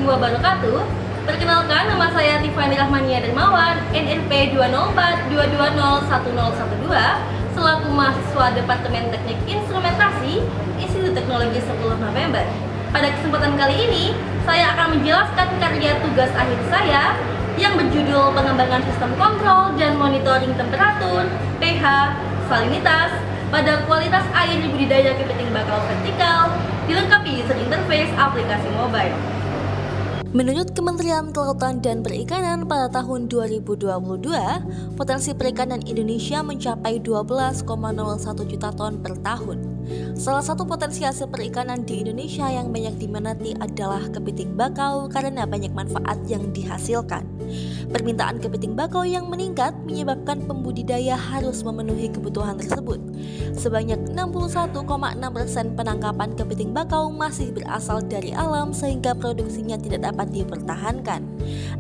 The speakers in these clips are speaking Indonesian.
warahmatullahi wabarakatuh. Perkenalkan, nama saya Tiffany Rahmania Dermawan, NNP 20422011012, selaku mahasiswa Departemen Teknik Instrumentasi Institut Teknologi 10 November. Pada kesempatan kali ini, saya akan menjelaskan karya tugas akhir saya yang berjudul Pengembangan Sistem Kontrol dan Monitoring Temperatur, pH, salinitas pada kualitas air di budidaya kepiting bakal vertikal, dilengkapi user interface aplikasi mobile. Menurut Kementerian Kelautan dan Perikanan, pada tahun 2022, potensi perikanan Indonesia mencapai 12,01 juta ton per tahun. Salah satu potensi hasil perikanan di Indonesia yang banyak diminati adalah kepiting bakau karena banyak manfaat yang dihasilkan. Permintaan kepiting bakau yang meningkat menyebabkan pembudidaya harus memenuhi kebutuhan tersebut. Sebanyak 61,6% penangkapan kepiting bakau masih berasal dari alam sehingga produksinya tidak dapat dipertahankan.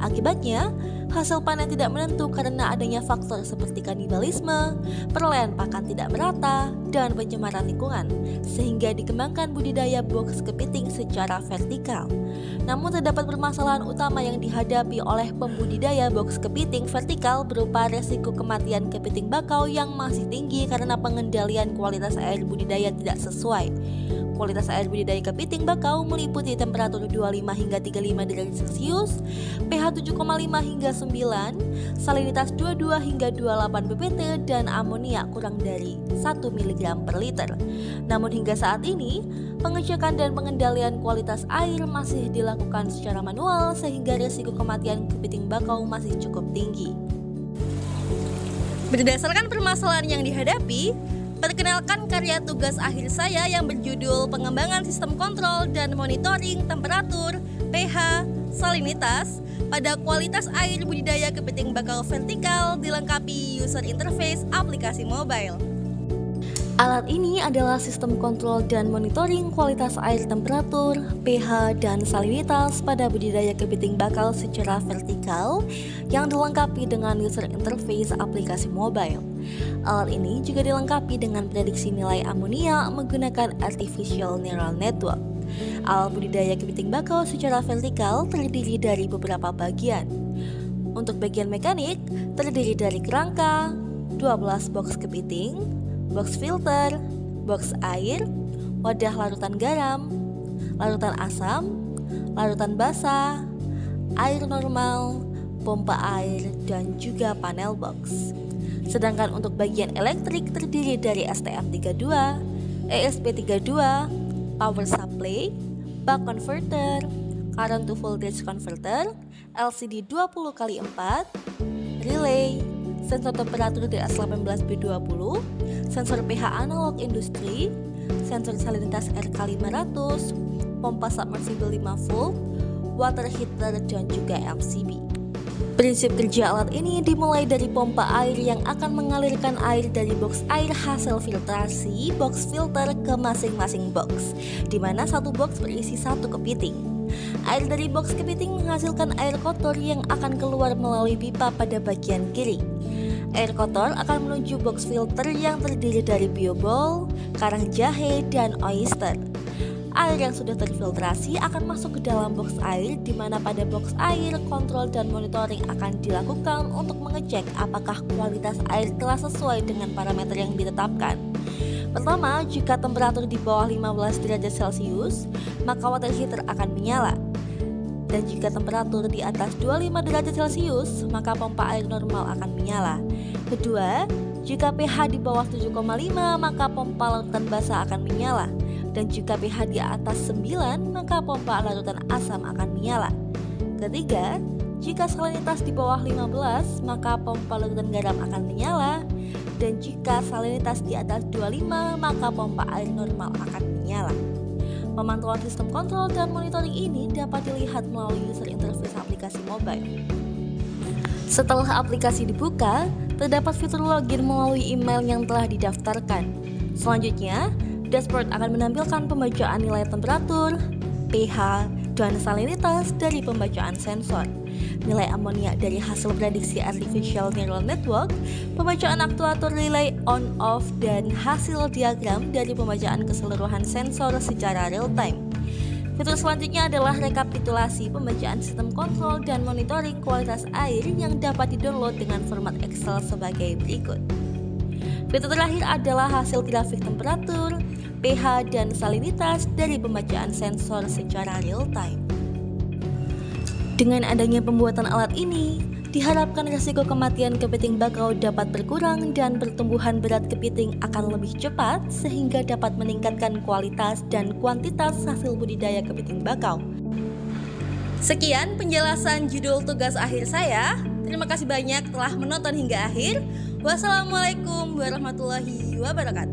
Akibatnya, hasil panen tidak menentu karena adanya faktor seperti kanibalisme, perlaian pakan tidak merata, dan pencemaran lingkungan, sehingga dikembangkan budidaya box kepiting secara vertikal. Namun terdapat permasalahan utama yang dihadapi oleh pembudidaya box kepiting vertikal berupa resiko kematian kepiting bakau yang masih tinggi karena pengendalian kualitas air budidaya tidak sesuai. Kualitas air budidaya kepiting bakau meliputi temperatur 25 hingga 35 derajat Celcius, pH 7,5 hingga 9, salinitas 22 hingga 28 ppT, dan amonia kurang dari 1 mg per liter. Namun hingga saat ini, pengecekan dan pengendalian kualitas air masih dilakukan secara manual sehingga risiko kematian kepiting bakau masih cukup tinggi. Berdasarkan permasalahan yang dihadapi, perkenalkan karya tugas akhir saya yang berjudul Pengembangan Sistem Kontrol dan Monitoring Temperatur, pH, salinitas pada kualitas air budidaya kepiting bakau vertikal, dilengkapi user interface aplikasi mobile. Alat ini adalah sistem kontrol dan monitoring kualitas air temperatur, pH, dan salinitas pada budidaya kepiting bakau secara vertikal yang dilengkapi dengan user interface aplikasi mobile. Alat ini juga dilengkapi dengan prediksi nilai amonia menggunakan Artificial Neural Network. Alat budidaya kepiting bakau secara vertikal terdiri dari beberapa bagian. Untuk bagian mekanik, terdiri dari kerangka, 12 box kepiting, box filter, box air, wadah larutan garam, larutan asam, larutan basah, air normal, pompa air, dan juga panel box. Sedangkan untuk bagian elektrik terdiri dari STM32, ESP32, power supply, buck converter, current to voltage converter, LCD 20x4, relay, sensor temperatur DS18B20, sensor pH analog industri, sensor salinitas RK500, pompa submersible 5 volt, water heater, dan juga MCB. Prinsip kerja alat ini dimulai dari pompa air yang akan mengalirkan air dari box air hasil filtrasi box filter ke masing-masing box, di mana satu box berisi satu kepiting. Air dari box kepiting menghasilkan air kotor yang akan keluar melalui pipa pada bagian kiri. Air kotor akan menuju box filter yang terdiri dari biobol, karang jahe, dan oyster. Air yang sudah terfiltrasi akan masuk ke dalam box air, di mana pada box air kontrol dan monitoring akan dilakukan untuk mengecek apakah kualitas air telah sesuai dengan parameter yang ditetapkan. Pertama, jika temperatur di bawah 15 derajat Celcius, maka water heater akan menyala. Dan jika temperatur di atas 25 derajat Celcius, maka pompa air normal akan menyala. Kedua, jika pH di bawah 7,5, maka pompa larutan basah akan menyala. Dan jika pH di atas 9, maka pompa larutan asam akan menyala. Ketiga, jika salinitas di bawah 15, maka pompa larutan garam akan menyala. Dan jika salinitas di atas 25, maka pompa air normal akan menyala. Pemantauan sistem kontrol dan monitoring ini dapat dilihat melalui user interface aplikasi mobile. Setelah aplikasi dibuka, terdapat fitur login melalui email yang telah didaftarkan. Selanjutnya, dashboard akan menampilkan pembacaan nilai temperatur, pH, dan salinitas dari pembacaan sensor, nilai amonia dari hasil prediksi Artificial Neural Network, pembacaan aktuator relay on-off, dan hasil diagram dari pembacaan keseluruhan sensor secara real-time. Fitur selanjutnya adalah rekapitulasi pembacaan sistem kontrol dan monitoring kualitas air yang dapat didownload dengan format Excel sebagai berikut. Fitur terakhir adalah hasil grafik temperatur, pH, dan salinitas dari pembacaan sensor secara real time. Dengan adanya pembuatan alat ini, diharapkan risiko kematian kepiting bakau dapat berkurang dan pertumbuhan berat kepiting akan lebih cepat sehingga dapat meningkatkan kualitas dan kuantitas hasil budidaya kepiting bakau. Sekian penjelasan judul tugas akhir saya. Terima kasih banyak telah menonton hingga akhir. Wassalamualaikum warahmatullahi wabarakatuh.